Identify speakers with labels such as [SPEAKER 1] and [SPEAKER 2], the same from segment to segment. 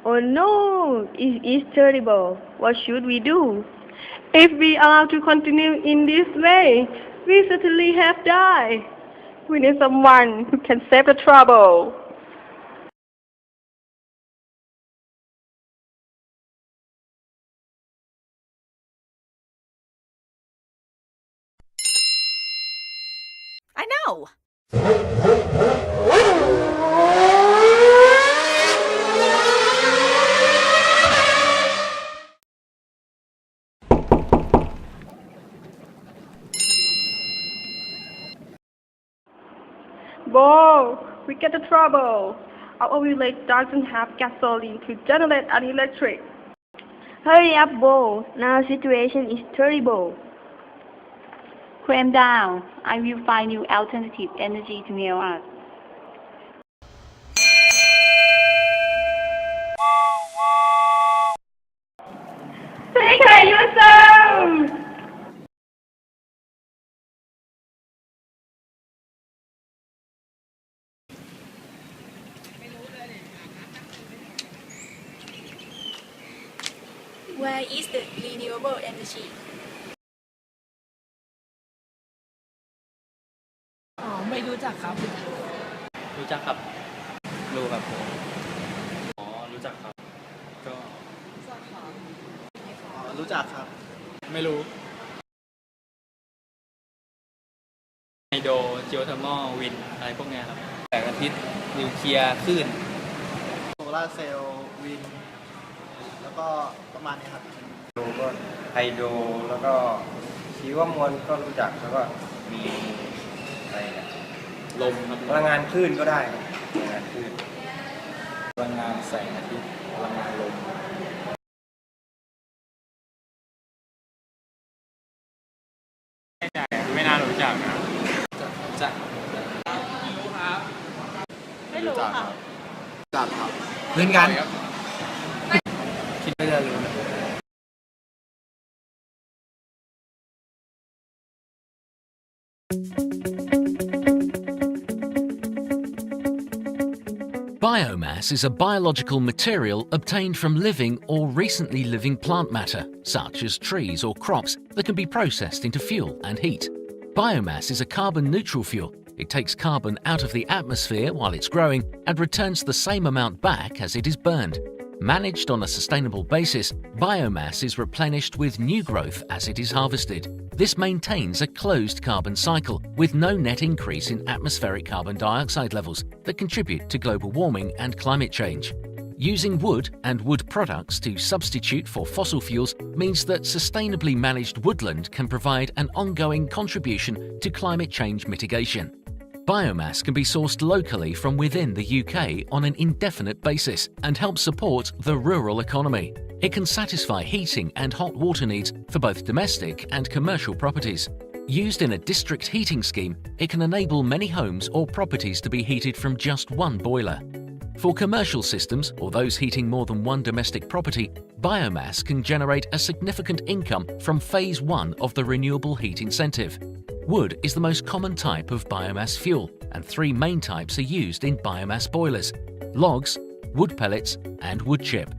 [SPEAKER 1] Oh no, it is terrible. What should we do?
[SPEAKER 2] If we are to continue in this way, we certainly have died. We need someone who can save the trouble.
[SPEAKER 3] I know!
[SPEAKER 2] Whoa, we get the trouble. Our village doesn't have gasoline to generate an electric.
[SPEAKER 1] Hurry up, Bo. Now situation is terrible.
[SPEAKER 4] Calm down. I will find you alternative energy to help us.
[SPEAKER 2] Take care of yourself!
[SPEAKER 3] Where is the renewable energy?
[SPEAKER 5] ไม่รู้จักครับ
[SPEAKER 6] รู้จักครับ รู้ครับผมอ๋อ รู้จักครับ ก็รู้จักครับ ไม่รู้ไฮโดรเจโอเทอร์มอลวินอะไรพวกเนี้ยครับแสงอาทิตย์นิวเคลียร์คลื่นโซลาร์เซลล์วินแล้วก็ประมาณนี้ครับดูก็ไฮโดรแล้วก็ชีวมวลก็รู้จักแล้วก็มีอะไรเนี่ยลมครับพลังงานคลื่นก็ได้ครับพลังงานคลื่นพลังงานแสงอาทิตย์พลังงานลมไม่น่ารู้จักนะรู้จักไม่รู้ครับไม่รู้ค่ะรู้จักครับเพื่อนกันคิดว่าจะรู้นะ
[SPEAKER 7] Biomass is a biological material obtained from living or recently living plant matter, such as trees or crops, that can be processed into fuel and heat. Biomass is a carbon-neutral fuel. It takes carbon out of the atmosphere while it's growing and returns the same amount back as it is burned. Managed on a sustainable basis, biomass is replenished with new growth as it is harvested. This maintains a closed carbon cycle with no net increase in atmospheric carbon dioxide levels that contribute to global warming and climate change. Using wood and wood products to substitute for fossil fuels means that sustainably managed woodland can provide an ongoing contribution to climate change mitigation. Biomass can be sourced locally from within the UK on an indefinite basis and help support the rural economy. It can satisfy heating and hot water needs for both domestic and commercial properties. Used in a district heating scheme, it can enable many homes or properties to be heated from just one boiler. For commercial systems or those heating more than one domestic property, biomass can generate a significant income from Phase 1 of the Renewable Heat Incentive. Wood is the most common type of biomass fuel, and three main types are used in biomass boilers: logs, wood pellets, and wood chip.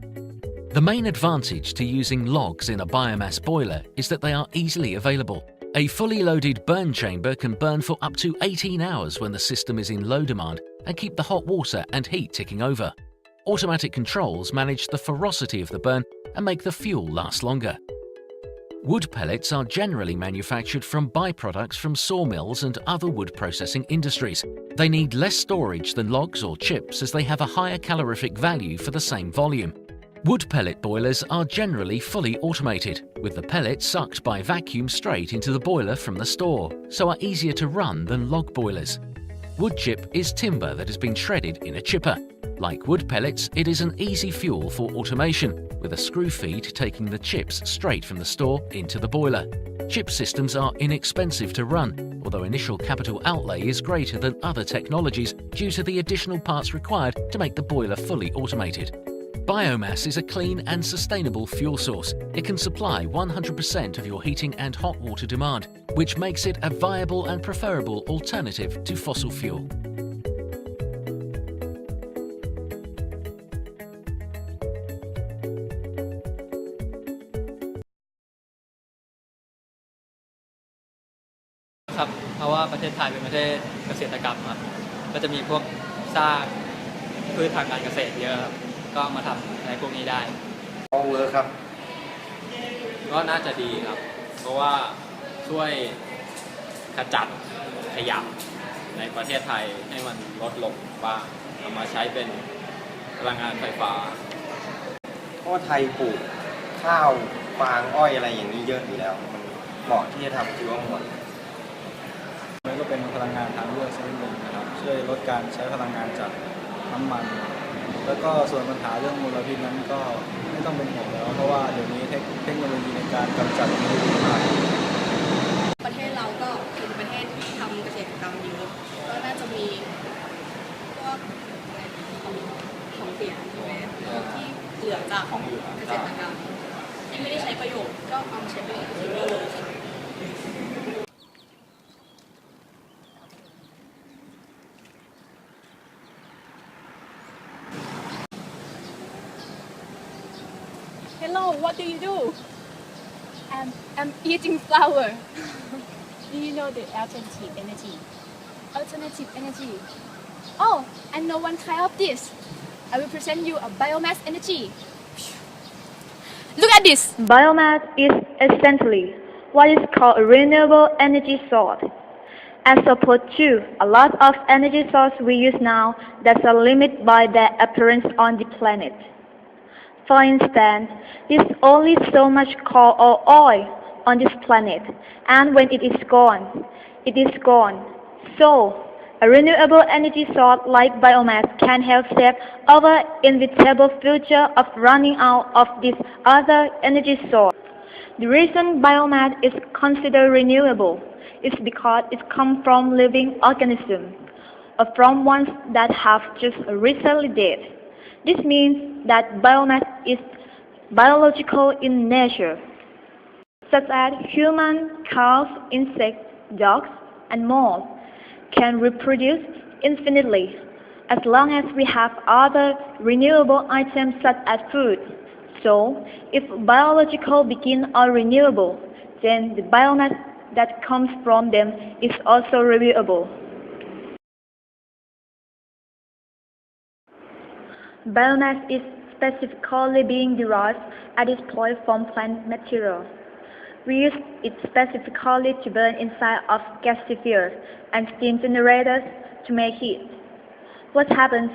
[SPEAKER 7] The main advantage to using logs in a biomass boiler is that they are easily available. A fully loaded burn chamber can burn for up to 18 hours when the system is in low demand and keep the hot water and heat ticking over. Automatic controls manage the ferocity of the burn and make the fuel last longer. Wood pellets are generally manufactured from byproducts from sawmills and other wood processing industries. They need less storage than logs or chips as they have a higher calorific value for the same volume. Wood pellet boilers are generally fully automated, with the pellets sucked by vacuum straight into the boiler from the store, so are easier to run than log boilers. Wood chip is timber that has been shredded in a chipper. Like wood pellets, it is an easy fuel for automation, with a screw feed taking the chips straight from the store into the boiler. Chip systems are inexpensive to run, although initial capital outlay is greater than other technologies due to the additional parts required to make the boiler fully automated. Biomass is a clean and sustainable fuel source. It can supply 100% of your heating and hot water demand, which makes it a viable and preferable alternative to fossil fuel.
[SPEAKER 8] เพราะว่าประเทศไทยเป็นประเทศเกษตรกรรมครับก็จะมีพวกซากพืชทางการเกษตรเยอะครับก็มาทำในพวกนี้ได้
[SPEAKER 6] เวิร์คครับ
[SPEAKER 8] ก็น่าจะดีครับ เพราะว่าช่วยขจัดขยะในประเทศไทยให้มันลดลงบ้างเอามาใช้เป็นพลังงานไฟฟ้า
[SPEAKER 6] เพราะว่าไทยปลูกข้าวฟางอ้อยอะไรอย่างนี้เยอะอยู่แล้วมันเหมาะที่จะทำชีวมวลมันก็เป็นพลังงานทางเลือกชนิดหนึ่งนะครับช่วยลดการใช้พลังงานจากน้ำมัน แล้วก็ส่วนปัญหาเรื่องมลพิษนั้นก็ไม่ต้องเป็นห่วงแล้วเพราะว่าเดี๋ยวนี้เทคโนโลยีในการกำจัดมันดีมาก
[SPEAKER 3] ประเทศเราก็เป็นประเทศที่ทำเกษตรกรรมเยอะก็น่าจะมีพวกของเสียใช่ไหมที่เหลือจากของเกษตรกรรมที่ไม่ได้ใช้ประโยชน์ก็เอามาใช้ประโยชน์ที่ได้เลยค่ะ
[SPEAKER 9] Hello, what do you do? I'm eating flower. Do you know the alternative energy? Alternative energy. Oh, I know one kind of this. I will present you a biomass energy. Look at this.
[SPEAKER 1] Biomass is essentially what is called a renewable energy source, as opposed to a lot of energy sources we use now that are limited by their appearance on the planet. For instance, there's only so much coal or oil on this planet, and when it is gone, it is gone. So, a renewable energy source like biomass can help save our inevitable future of running out of this other energy source. The reason biomass is considered renewable is because it comes from living organisms, or from ones that have just recently died. This means that biomass is biological in nature, such as humans, cows, insects, dogs, and more, can reproduce infinitely as long as we have other renewable items such as food. So, if biological begin are renewable, then the biomass that comes from them is also renewable. Biomass is specifically being derived at this point from plant material. We use it specifically to burn inside of gasifiers and steam generators to make heat. What happens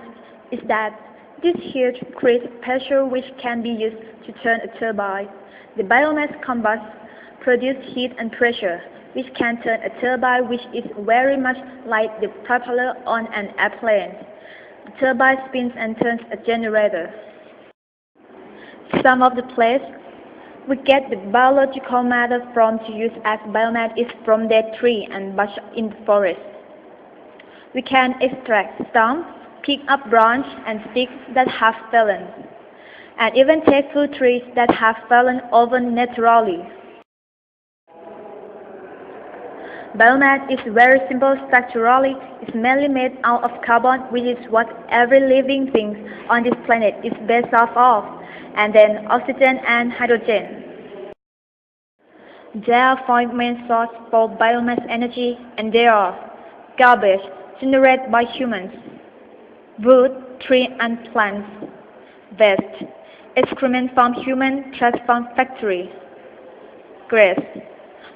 [SPEAKER 1] is that this heat creates pressure which can be used to turn a turbine. The biomass combusts, produces heat and pressure, which can turn a turbine which is very much like the propeller on an airplane. The turbine spins and turns a generator. Some of the place we get the biological matter from to use as biomass is from dead tree and bush in the forest. We can extract stumps, pick up branches and sticks that have fallen, and even take fruit trees that have fallen over naturally. Biomass is very simple structurally. It's mainly made out of carbon, which is what every living thing on this planet is based off of, and then oxygen and hydrogen. There are 5 main sources for biomass energy, and they are garbage generated by humans, wood, tree and plants, waste, excrement from human trash from factory, grass,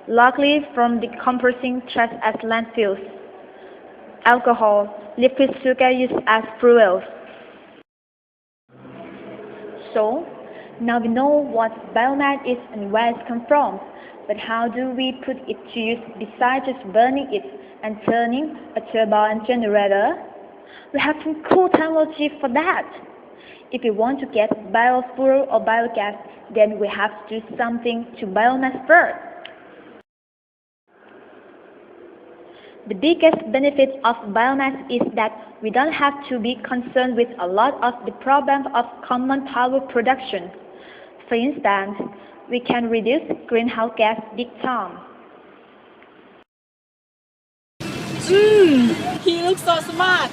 [SPEAKER 1] largely from decomposing trash at landfills, alcohol, liquid sugar used as fuels. So, now we know what biomass is and where it comes from, but how do we put it to use besides just burning it and turning a turbine generator? We have some cool technology for that. If we want to get biofuel or biogas, then we have to do something to biomass first. The biggest benefit of biomass is that we don't have to be concerned with a lot of the problems of common power production. For instance, we can reduce greenhouse gas big time.
[SPEAKER 3] He looks so smart.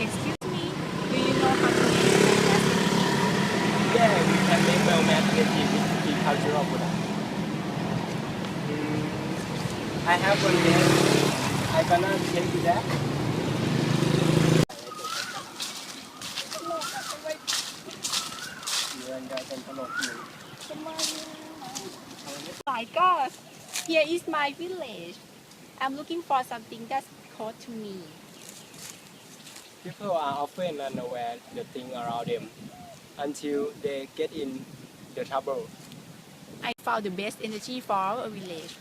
[SPEAKER 3] Excuse me, do you know how to make
[SPEAKER 10] I have one here. I gonna tell you that. เงินจะเป็นตลกอยู่
[SPEAKER 9] My God, here is my village. I'm looking for something that's close to me.
[SPEAKER 10] People are often unaware the thing around them until they get in the trouble.
[SPEAKER 9] I found the best energy for our village.